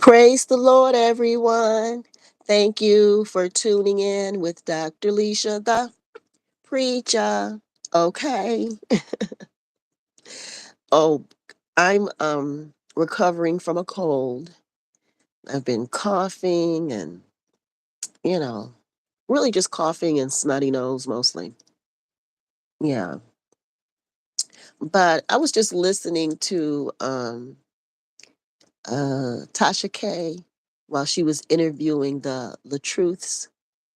Praise the Lord, everyone. Thank you for tuning in with Dr. Leisha, the Preacha-OK. Oh, I'm recovering from a cold. I've been coughing and, you know, really just coughing and snotty nose mostly. Yeah. But I was just listening to Tasha K while she was interviewing the Truths.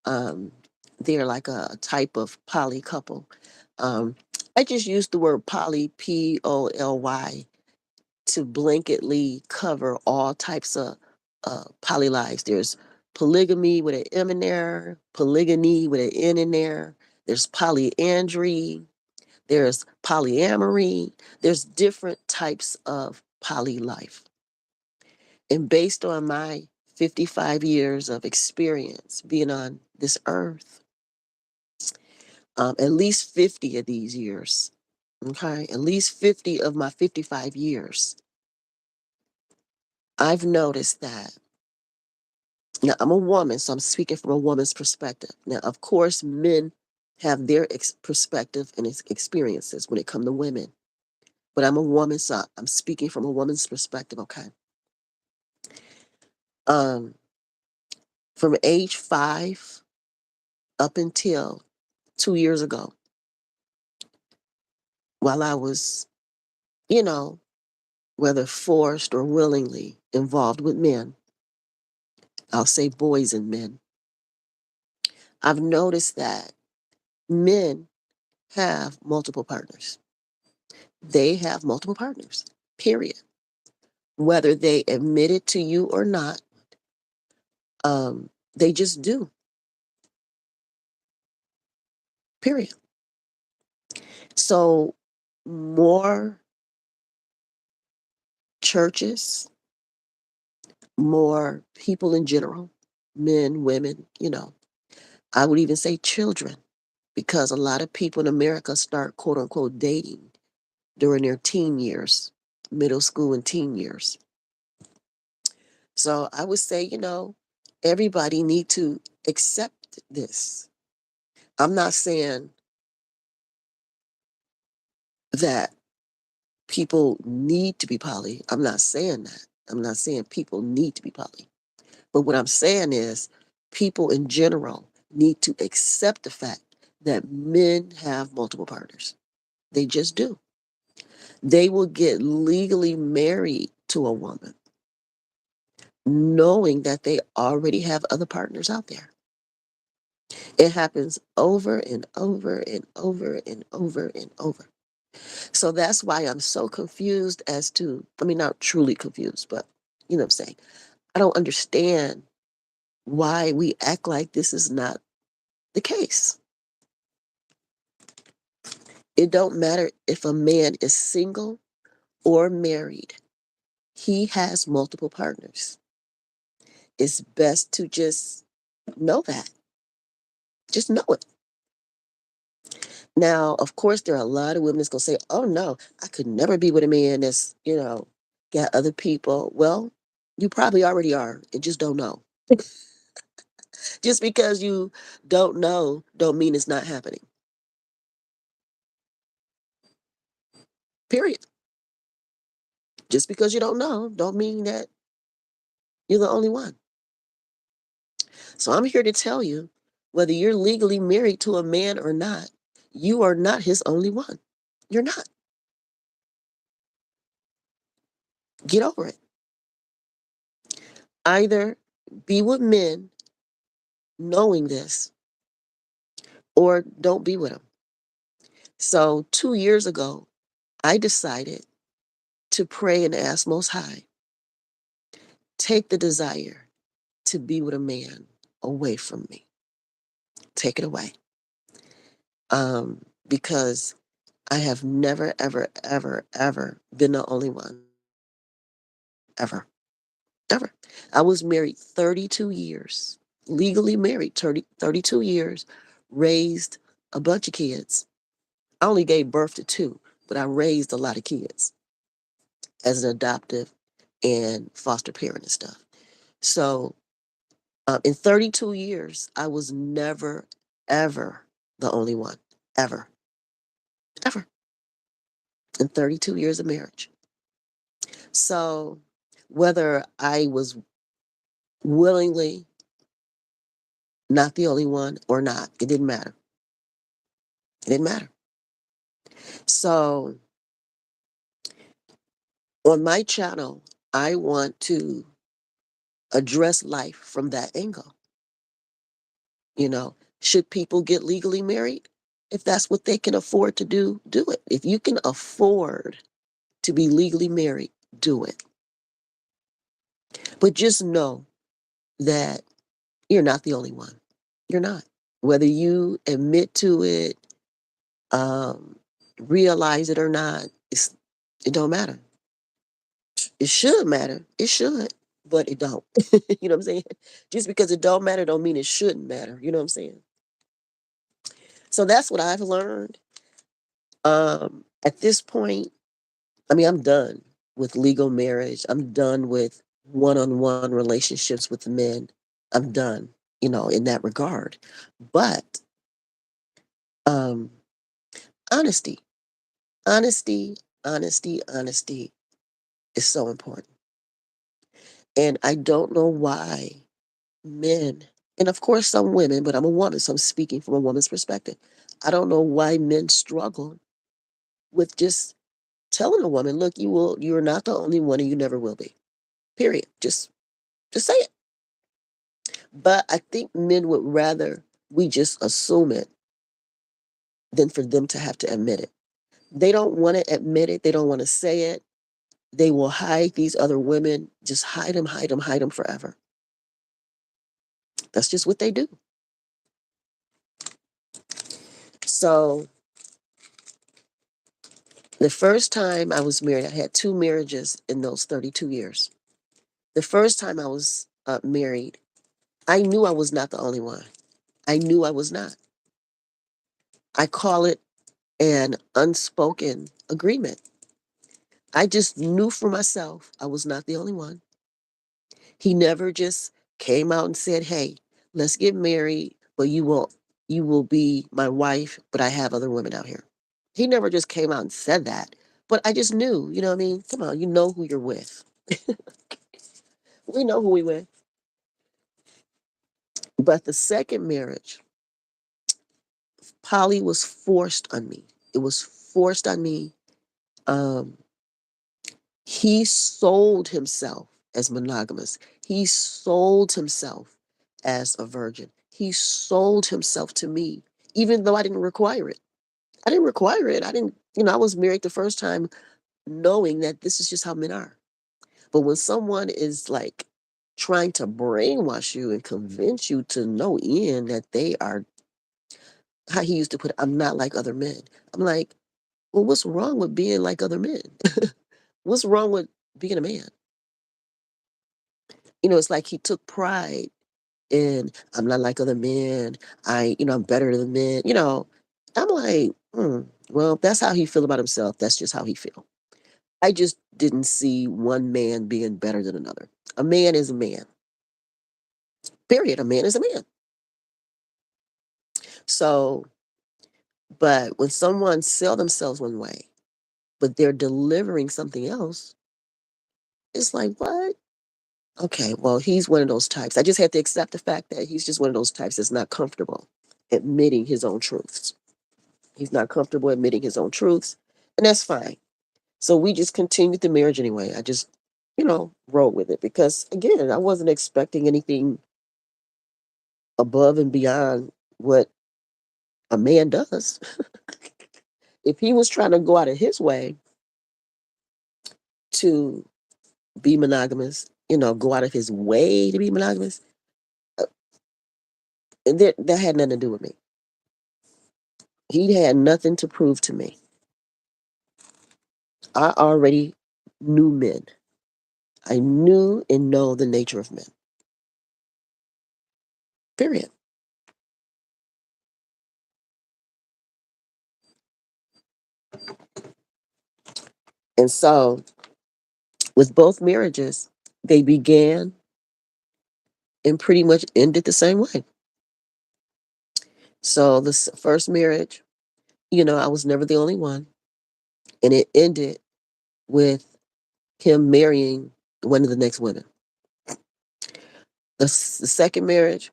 Um, they're like a type of poly couple. Um, I just used the word poly, Poly, to blanketly cover all types of poly lives. There's polygamy with an M in there, polygyny with an N in there. There's polyandry. There's polyamory. There's different types of poly life. And based on my 55 years of experience being on this earth, at least 50 of these years, okay, at least 50 of my 55 years, I've noticed that. Now, I'm a woman, so I'm speaking from a woman's perspective. Now, of course, men have their perspective and experiences when it comes to women. But I'm a woman, so I'm speaking from a woman's perspective, okay? Um, from age 5 up until 2 years ago, while I was, you know, whether forced or willingly involved with men, I'll say boys and men, I've noticed that men have multiple partners. They have multiple partners, period. Whether they admit it to you or not, they just do, period. So, more churches, more people in general, men, women, I would even say children, because a lot of people in America start quote unquote dating during their teen years, middle school and teen years. So I would say, everybody need to accept this. I'm not saying that people need to be poly. I'm not saying that. I'm not saying people need to be poly. But what I'm saying is people in general need to accept the fact that men have multiple partners. They just do. They will get legally married to a woman knowing that they already have other partners out there. It happens over and over and over and over and over. So that's why I'm so confused as to, I mean, not truly confused, but you know what I'm saying? I don't understand why we act like this is not the case. It don't matter if a man is single or married. He has multiple partners. It's best to just know that. Just know it. Now, of course, there are a lot of women that's going to say, oh no, I could never be with a man that's, got other people. Well, you probably already are and just don't know. Just because you don't know, don't mean it's not happening. Period. Just because you don't know, don't mean that you're the only one. So I'm here to tell you, whether you're legally married to a man or not, you are not his only one. You're not. Get over it. Either be with men knowing this or don't be with them. So 2 years ago, I decided to pray and ask Most High, take the desire to be with a man away from me. Take it away. Because I have never, ever, ever, ever been the only one. Ever. Ever. I was married 32 years, legally married 32 years, raised a bunch of kids. I only gave birth to two, but I raised a lot of kids as an adoptive and foster parent and stuff. So in 32 years, I was never, ever the only one. Ever. Ever. In 32 years of marriage. So whether I was willingly not the only one or not, it didn't matter. It didn't matter. So on my channel, I want to address life from that angle. You know, should people get legally married? If that's what they can afford to do, do it. If you can afford to be legally married, do it. But just know that you're not the only one. You're not. Whether you admit to it, um, realize it or not, it don't matter. It should matter. It should, but it don't. You know what I'm saying? Just because it don't matter don't mean it shouldn't matter. You know what I'm saying? So that's what I've learned. At this point, I mean, I'm done with legal marriage. I'm done with one-on-one relationships with men. I'm done, in that regard. But um, honesty, honesty, honesty is so important. And I don't know why men, and of course some women, but I'm a woman, so I'm speaking from a woman's perspective. I don't know why men struggle with just telling a woman, look, you're not the only one and you never will be. Period. Just say it. But I think men would rather we just assume it than for them to have to admit it. They don't want to admit it. They don't want to say it. They will hide these other women, just hide them, hide them, hide them forever. That's just what they do. So the first time I was married, I had two marriages in those 32 years. The first time I was married, I knew I was not the only one. I knew I was not. I call it an unspoken agreement. I just knew for myself I was not the only one. He never just came out and said, "Hey, let's get married, but you will be my wife, but I have other women out here." He never just came out and said that. But I just knew, you know what I mean? Come on, you know who you're with. We know who we with. But the second marriage, Polly was forced on me. It was forced on me. Um, he sold himself as monogamous. He sold himself as a virgin. He sold himself to me, even though I didn't require it. I didn't require it. I didn't, I was married the first time knowing that this is just how men are. But when someone is like trying to brainwash you and convince you to no end that they are, how he used to put it, I'm not like other men. I'm like, well, what's wrong with being like other men? What's wrong with being a man? It's like he took pride in, I'm not like other men. I'm better than men. I'm like, well, if that's how he feel about himself. That's just how he feel. I just didn't see one man being better than another. A man is a man. Period. A man is a man. So, but when someone sell themselves one way, but they're delivering something else, it's like, what? Okay, well, he's one of those types. I just had to accept the fact that he's just one of those types that's not comfortable admitting his own truths. He's not comfortable admitting his own truths, and that's fine. So we just continued the marriage anyway. I just, rolled with it because, again, I wasn't expecting anything above and beyond what a man does. If he was trying to go out of his way to be monogamous, go out of his way to be monogamous, uh, that had nothing to do with me. He had nothing to prove to me. I already knew men. I knew and know the nature of men. Period. And so, with both marriages, they began and pretty much ended the same way. So the first marriage, I was never the only one, and it ended with him marrying one of the next women. The second marriage,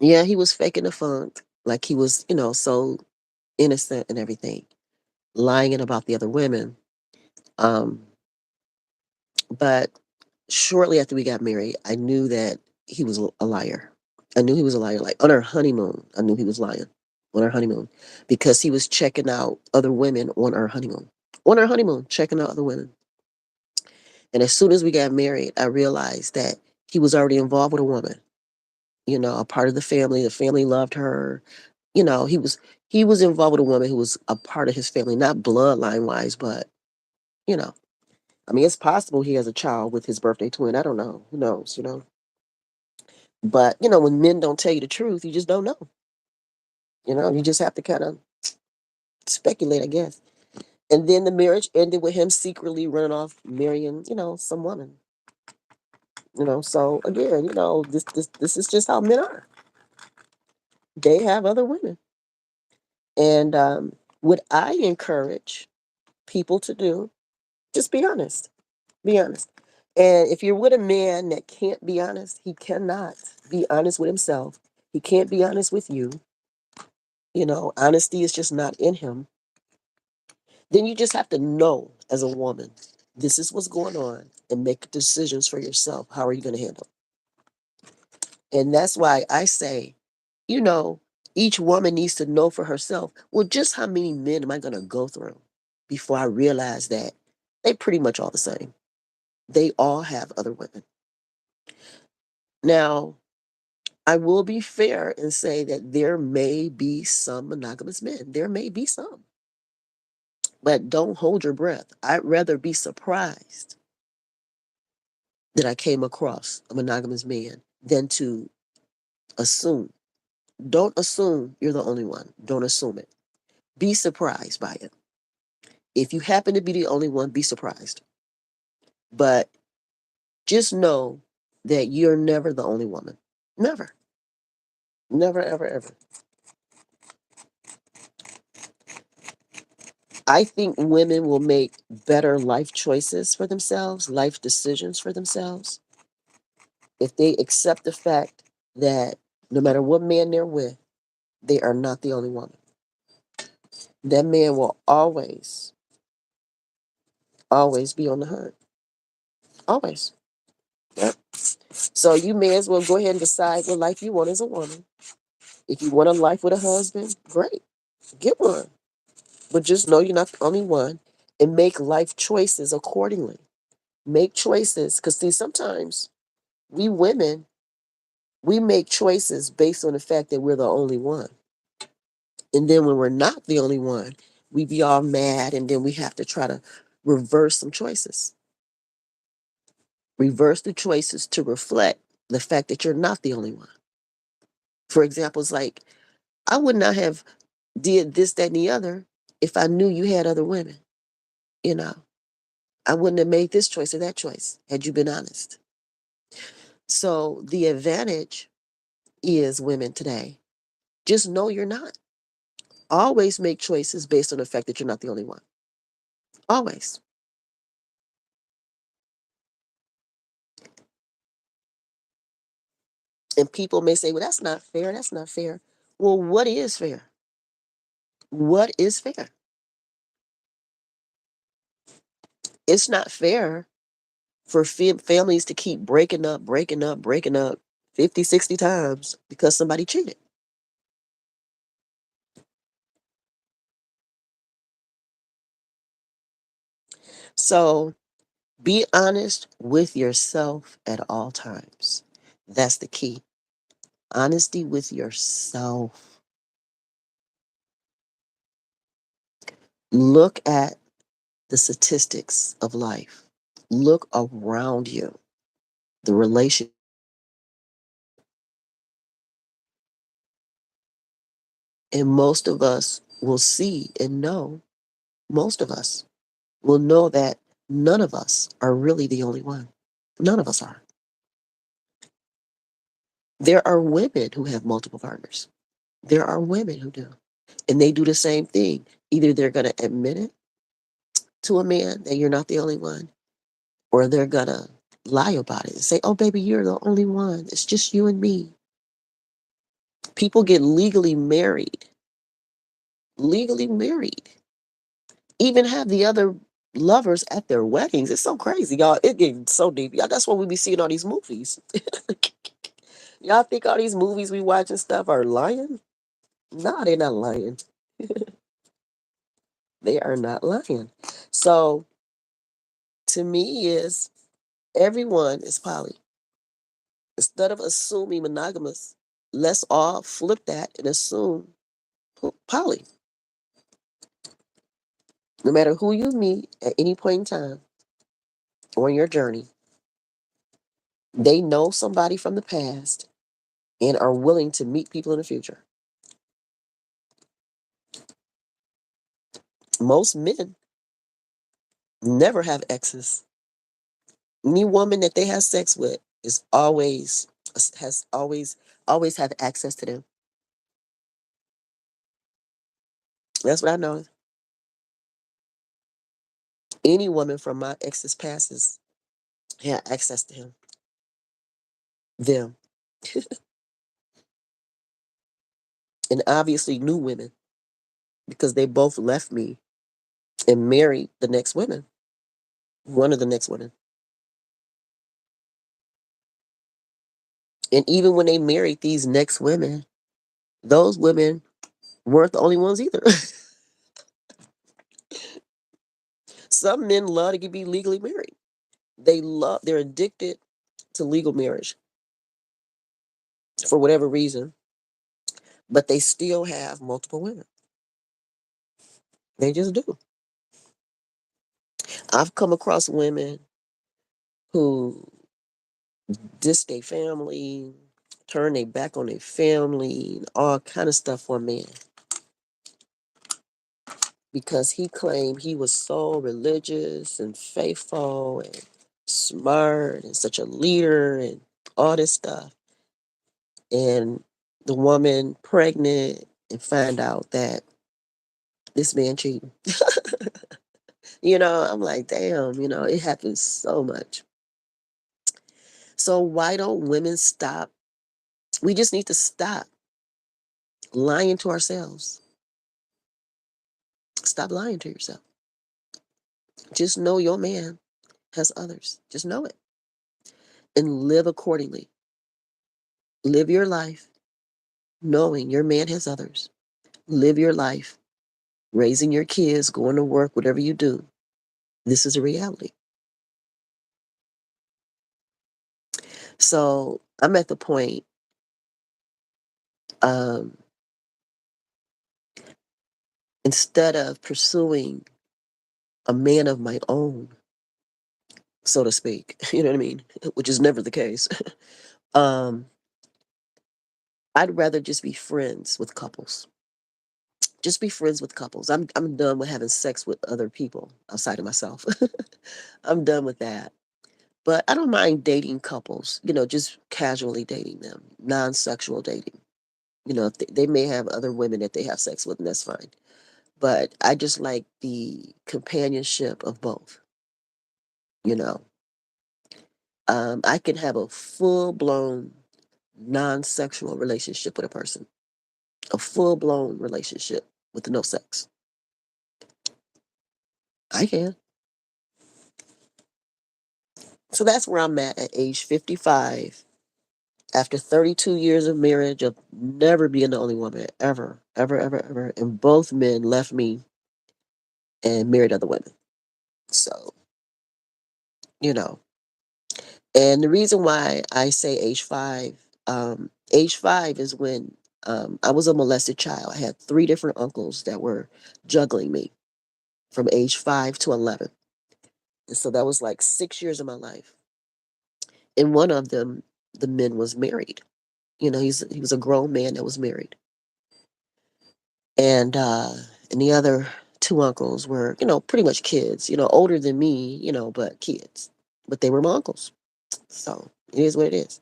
yeah, he was faking the funk, like he was, so innocent and everything, lying about the other women. Um, but shortly after we got married, I knew that he was a liar. I knew he was a liar. Like on our honeymoon, I knew he was lying on our honeymoon because he was checking out other women on our honeymoon. On our honeymoon, checking out other women. And as soon as we got married, I realized that he was already involved with a woman, a part of the family. The family loved her. He was involved with a woman who was a part of his family, not bloodline wise, but you know. I mean, it's possible he has a child with his birthday twin. I don't know. Who knows? But when men don't tell you the truth, you just don't know. You just have to kind of speculate, I guess. And then the marriage ended with him secretly running off, marrying, some woman. So again, this is just how men are. They have other women. And what I encourage people to do, just be honest. Be honest. And if you're with a man that can't be honest, he cannot be honest with himself. He can't be honest with you. Honesty is just not in him. Then you just have to know as a woman, this is what's going on and make decisions for yourself. How are you going to handle it? And that's why I say, you know, each woman needs to know for herself, well, just how many men am I going to go through before I realize that they pretty much all the same. They all have other women. Now, I will be fair and say that there may be some monogamous men. There may be some. But don't hold your breath. I'd rather be surprised that I came across a monogamous man than to assume. Don't assume you're the only one. Don't assume it. Be surprised by it. If you happen to be the only one, be surprised. But just know that you're never the only woman. Never. Never, ever, ever. I think women will make better life choices for themselves, life decisions for themselves, if they accept the fact that no matter what man they're with, they are not the only woman. That man will always, always be on the hunt. Always. Yep. So you may as well go ahead and decide what life you want as a woman. If you want a life with a husband, great. Get one. But just know you're not the only one and make life choices accordingly. Make choices. Because, see, sometimes we women, we make choices based on the fact that we're the only one. And then when we're not the only one, we be all mad and then we have to try to reverse some choices. Reverse the choices to reflect the fact that you're not the only one. For example, it's like, I would not have did this, that, and the other if I knew you had other women. You know, I wouldn't have made this choice or that choice had you been honest. So the advantage is women today. Just know you're not. Always make choices based on the fact that you're not the only one. Always. And people may say, well, that's not fair. That's not fair. Well, what is fair? What is fair? It's not fair for families to keep breaking up 50, 60 times because somebody cheated. So be honest with yourself at all times. That's the key. Honesty with yourself. Look at the statistics of life. Look around you. The relation. And most of us will see and know, most of us will know that none of us are really the only one. None of us are. There are women who have multiple partners. There are women who do. And they do the same thing. Either they're going to admit it to a man that you're not the only one, or they're going to lie about it and say, oh, baby, you're the only one. It's just you and me. People get legally married, legally married, even have the other lovers at their weddings. It's so crazy, y'all. It gets so deep. Y'all, that's what we be seeing all these movies. Y'all think all these movies we watch and stuff are lying? No, they're not lying. They are not lying. So to me is everyone is poly. Instead of assuming monogamous, let's all flip that and assume poly. No matter who you meet at any point in time on your journey, they know somebody from the past and are willing to meet people in the future. Most men never have exes. Any woman that they have sex with is always has always have access to them. That's what I know. Any woman from my ex's passes had access to them, and obviously new women because they both left me and married the next women. One of the next women, and even when they married these next women, those women weren't the only ones either. Some men love to be legally married. They're addicted to legal marriage for whatever reason, but they still have multiple women. They just do. I've come across women who diss their family, turn their back on their family, all kind of stuff for a man because he claimed he was so religious and faithful and smart and such a leader and all this stuff. And the woman pregnant and find out that this man cheating. I'm like, damn, it happens so much. So why don't women stop? We just need to stop lying to ourselves. Stop lying to yourself. Just know your man has others. Just know it and live accordingly. Live your life knowing your man has others. Live your life raising your kids, going to work, whatever you do. This is a reality. So I'm at the point, um, instead of pursuing a man of my own, so to speak, you know what I mean? Which is never the case. um, I'd rather just be friends with couples. Just be friends with couples. I'm done with having sex with other people outside of myself. I'm done with that. But I don't mind dating couples, just casually dating them, non-sexual dating. If they may have other women that they have sex with, and that's fine. But I just like the companionship of both, you know. I can have a full-blown non-sexual relationship with a person, a full-blown relationship with no sex. I can. So that's where I'm at age 55. After 32 years of marriage, of never being the only woman, ever, ever, ever, ever. And both men left me and married other women. So, you know. And the reason why I say age five is when I was a molested child. I had three different uncles that were juggling me from age 5 to 11. And so that was like 6 years of my life. And one of them, the men was married. He was a grown man that was married. And the other two uncles were, pretty much kids, older than me, but kids. But they were my uncles. So it is what it is.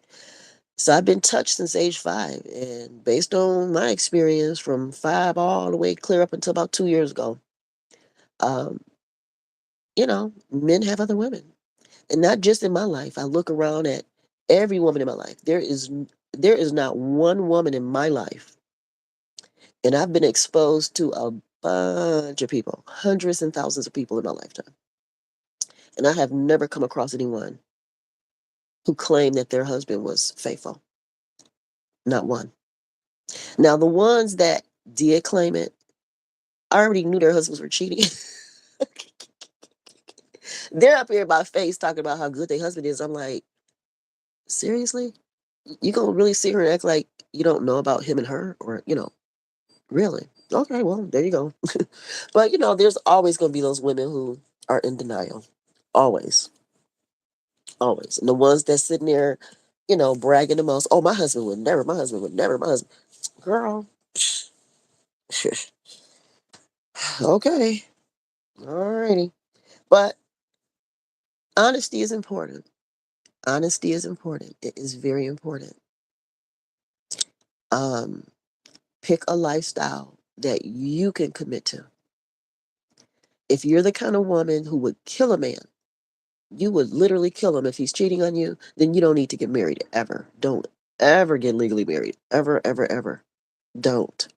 So I've been touched since age 5, and based on my experience from 5 all the way clear up until about 2 years ago, um, men have other women. And not just in my life. I look around at every woman in my life. There is not one woman in my life, and I've been exposed to a bunch of people, hundreds and thousands of people in my lifetime. And I have never come across anyone who claimed that their husband was faithful. Not one. Now, the ones that did claim it, I already knew their husbands were cheating. They're up here in my face talking about how good their husband is. I'm like, seriously? You gonna really sit here and act like you don't know about him and her? Or, really? Okay, well, there you go. But, there's always gonna be those women who are in denial. Always. Always. And the ones that's sitting there, bragging the most, oh, my husband would never, my husband. Girl, okay. Alrighty. But honesty is important. Honesty is important. It is very important. Um, Pick a lifestyle that you can commit to. If you're the kind of woman who would kill a man, you would literally kill him if he's cheating on you, then you don't need to get married ever. Don't ever get legally married. Ever, ever, ever. Don't.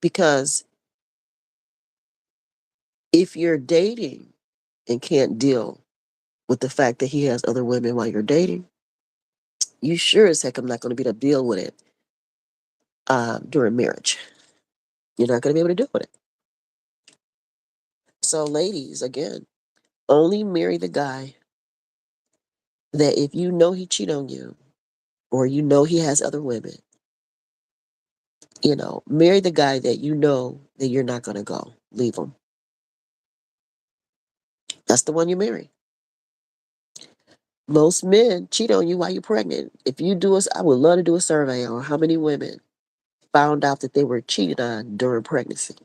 Because if you're dating and can't deal with the fact that he has other women while you're dating, you sure as heck I'm not going to be able to deal with it during marriage. You're not going to be able to deal with it. So, ladies, again, only marry the guy that if you know he cheat on you or you know he has other women, marry the guy that you know that you're not going to go. Leave him. That's the one you marry. Most men cheat on you while you're pregnant. If you do I would love to do a survey on how many women found out that they were cheated on during pregnancy.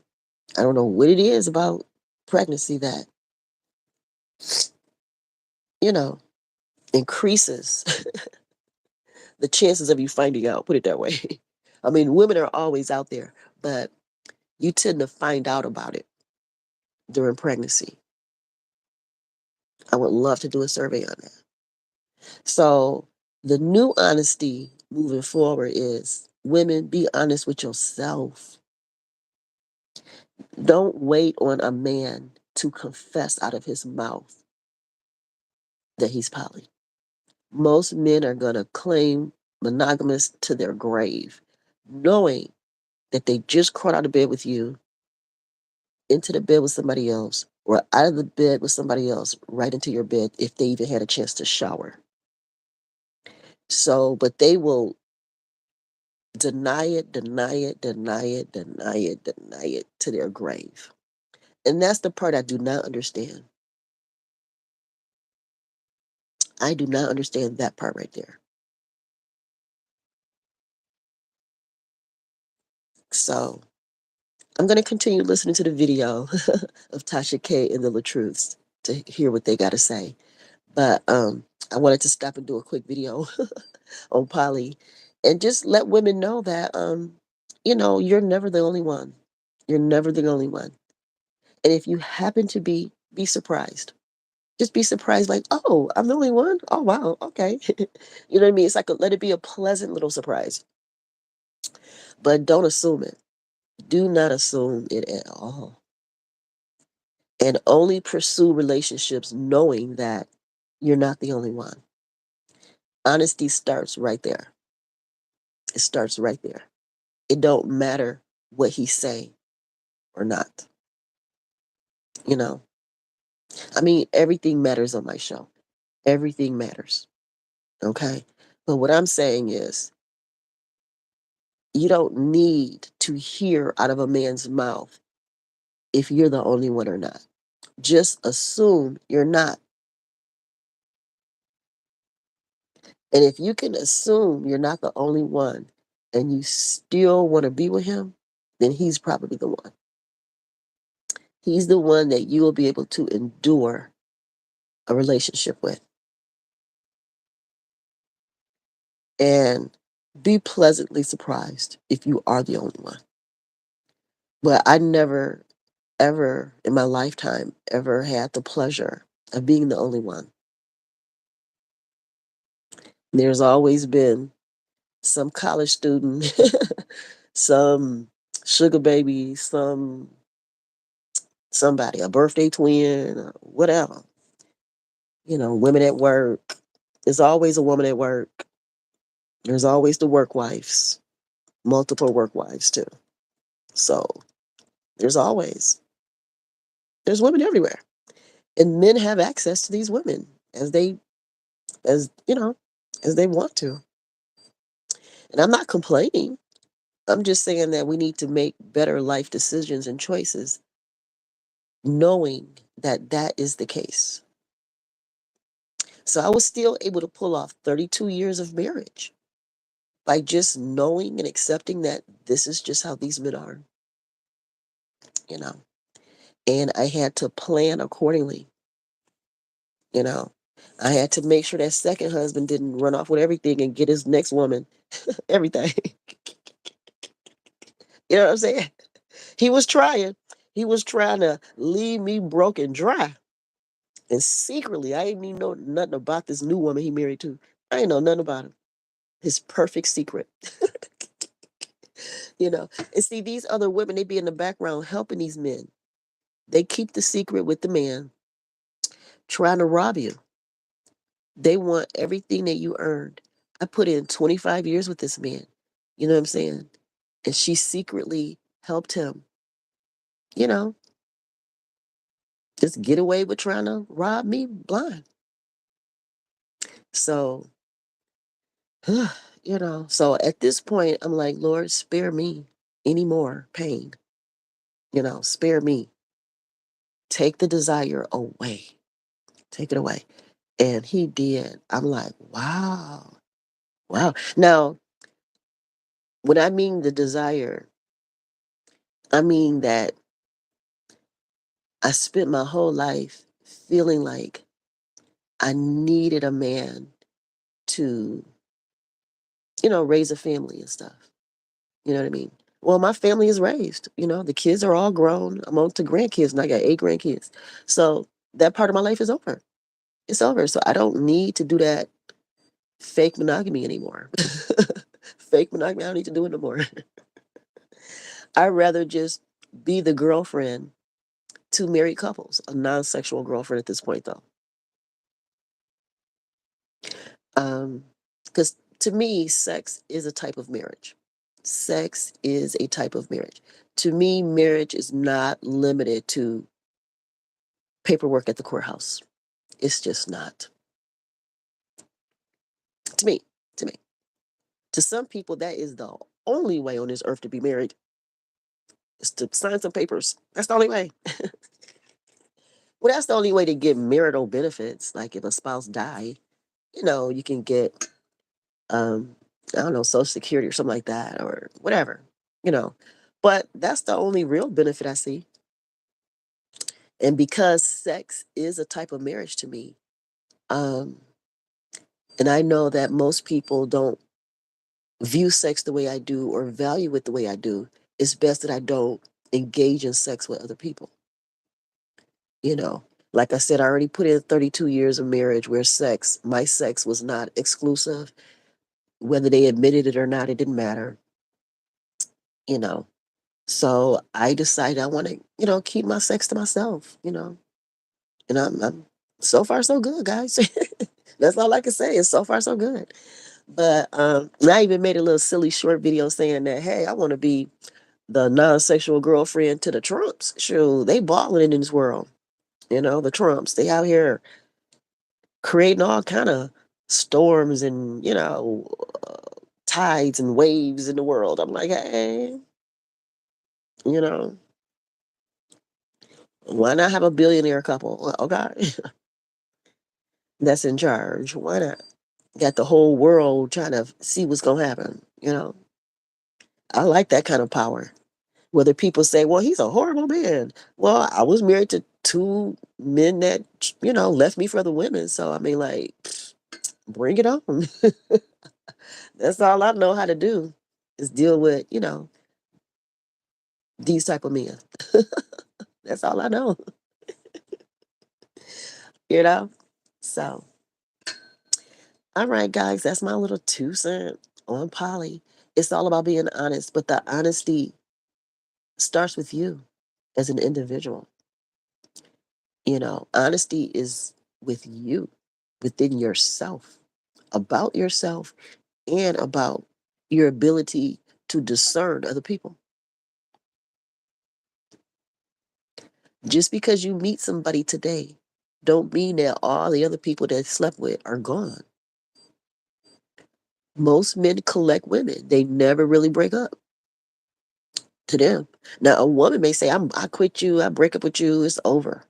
I don't know what it is about pregnancy that, you know, increases the chances of you finding out, put it that way. I mean, women are always out there, but you tend to find out about it during pregnancy. I would love to do a survey on that. So the new honesty moving forward is women, be honest with yourself. Don't wait on a man to confess out of his mouth that he's poly. Most men are going to claim monogamous to their grave, knowing that they just crawled out of bed with you, into the bed with somebody else, or out of the bed with somebody else, right into your bed if they even had a chance to shower. So, but they will deny it, deny it, deny it, deny it, deny it to their grave. And that's the part I do not understand. I do not understand that part right there. So I'm going to continue listening to the video of Tasha K and the LaTruths to hear what they got to say. But I wanted to stop and do a quick video on poly and just let women know that, you're never the only one. You're never the only one. And if you happen to be surprised. Just be surprised, like, oh, I'm the only one? Oh, wow, okay. You know what I mean? It's like, let it be a pleasant little surprise. But don't assume it. Do not assume it at all. And only pursue relationships knowing that you're not the only one. Honesty starts right there. It starts right there. It don't matter what he's saying or not. You know, I mean, everything matters on my show. Everything matters. Okay. But what I'm saying is, you don't need to hear out of a man's mouth if you're the only one or not. Just assume you're not. And if you can assume you're not the only one and you still want to be with him, then he's probably the one. He's the one that you will be able to endure a relationship with. and be pleasantly surprised if you are the only one. But I never, ever in my lifetime ever had the pleasure of being the only one. There's always been some college student, some sugar baby, somebody, a birthday twin, whatever. Women at work. There's always a woman at work. There's always the work wives, multiple work wives too. So there's always there's women everywhere, and men have access to these women as as they want to. And I'm not complaining. I'm just saying that we need to make better life decisions and choices, knowing that that is the case. So I was still able to pull off 32 years of marriage by just knowing and accepting that this is just how these men are, you know. And I had to plan accordingly, you know. I had to make sure that second husband didn't run off with everything and get his next woman everything. You know what I'm saying? He was trying. He was trying to leave me broke and dry. And secretly, I didn't even know nothing about this new woman he married to. I didn't know nothing about him. His perfect secret. And see, these other women, they be in the background helping these men. They keep the secret with the man, trying to rob you. They want everything that you earned. I put in 25 years with this man. You know what I'm saying? And she secretly helped him, you know, just get away with trying to rob me blind. So, so at this point, I'm like, Lord, spare me any more pain. Spare me. Take the desire away. Take it away. And he did. I'm like, wow. Wow. Now, when I mean the desire, I mean that I spent my whole life feeling like I needed a man to, raise a family and stuff. You know what I mean? Well, my family is raised. The kids are all grown. I'm on to grandkids, and I got 8 grandkids. So that part of my life is over. It's over. So I don't need to do that fake monogamy anymore. Fake monogamy, I don't need to do it no more. I'd rather just be the girlfriend to married couples, a non-sexual girlfriend at this point, though. Because to me, sex is a type of marriage. Sex is a type of marriage. To me, marriage is not limited to paperwork at the courthouse. It's just not. To me, to me. To some people, that is the only way on this earth to be married is to sign some papers. That's the only way. Well, that's the only way to get marital benefits. Like if a spouse die, you can get I don't know, Social Security or something like that or whatever, you know. But that's the only real benefit I see. And because sex is a type of marriage to me, um, and I know that most people don't view sex the way I do or value it the way I do, it's best that I don't engage in sex with other people. You know, like I said, I already put in 32 years of marriage where my sex was not exclusive. Whether they admitted it or not, it didn't matter, you know. So I decided I want to, keep my sex to myself. And I'm so far so good, guys. That's all I can say is so far so good. But I even made a little silly short video saying that, hey, I want to be the non-sexual girlfriend to the Trumps. Sure, they balling in this world. The Trumps, they out here creating all kind of storms and, tides and waves in the world. I'm like, hey, you know, why not have a billionaire couple? Well, okay. That's in charge. Why not? Got the whole world trying to see what's gonna happen. I like that kind of power. Whether people say, well, he's a horrible man. Well, I was married to two men that, left me for the women. So I mean like, bring it on. That's all I know how to do is deal with, these type of men. That's all I know, you know? So, all right, guys, that's my little 2 cent on poly. It's all about being honest, but the honesty starts with you as an individual. Honesty is with you, within yourself, about yourself, and about your ability to discern other people. Just because you meet somebody today, don't mean that all the other people that slept with are gone. Most men collect women. They never really break up to them. Now, a woman may say, I quit you, I break up with you, it's over.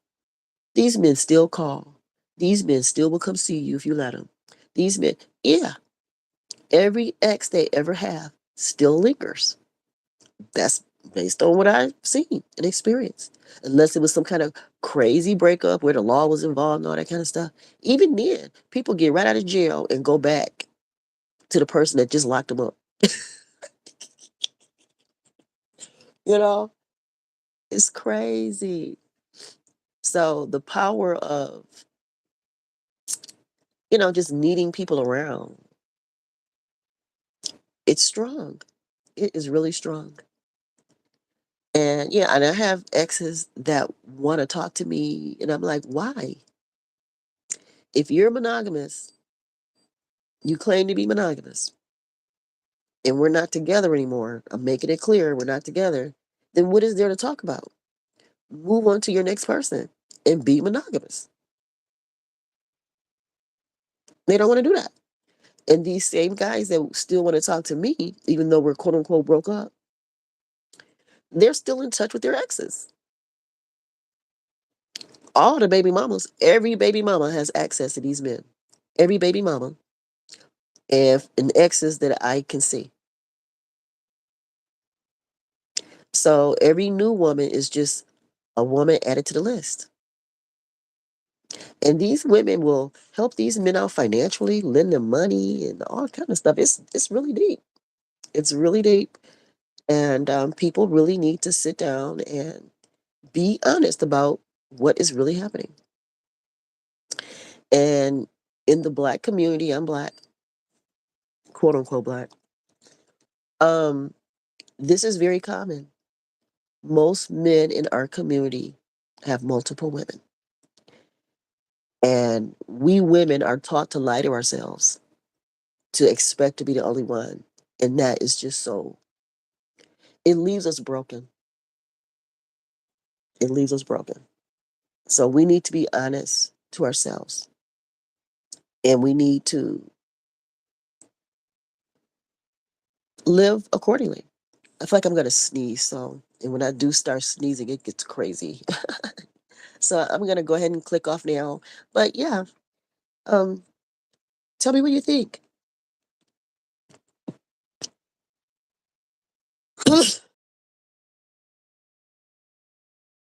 These men still call. These men still will come see you if you let them. These men, yeah, every ex they ever have still lingers. That's based on what I've seen and experienced. Unless it was some kind of crazy breakup where the law was involved and all that kind of stuff. Even then, people get right out of jail and go back to the person that just locked them up. You know, it's crazy. So the power of, just needing people around, it's strong. It is really strong. And yeah, and I have exes that want to talk to me, and I'm like, why? If you're monogamous, you claim to be monogamous, and we're not together anymore, I'm making it clear we're not together, then what is there to talk about? Move on to your next person and be monogamous. They don't want to do that. And these same guys that still want to talk to me, even though we're quote unquote broke up, they're still in touch with their exes. All the baby mamas, every baby mama has access to these men. Every baby mama and exes that I can see. So every new woman is just a woman added to the list. And these women will help these men out financially, lend them money and all kind of stuff. It's really deep. It's really deep. And people really need to sit down and be honest about what is really happening. And in the black community, I'm black, quote unquote black. Um, this is very common. Most men in our community have multiple women. And we women are taught to lie to ourselves, to expect to be the only one. And that is just so, it leaves us broken. It leaves us broken. So we need to be honest to ourselves. And we need to live accordingly. I feel like I'm going to sneeze. So, and when I do start sneezing, it gets crazy. So I'm going to go ahead and click off now. But yeah, um, tell me what you think.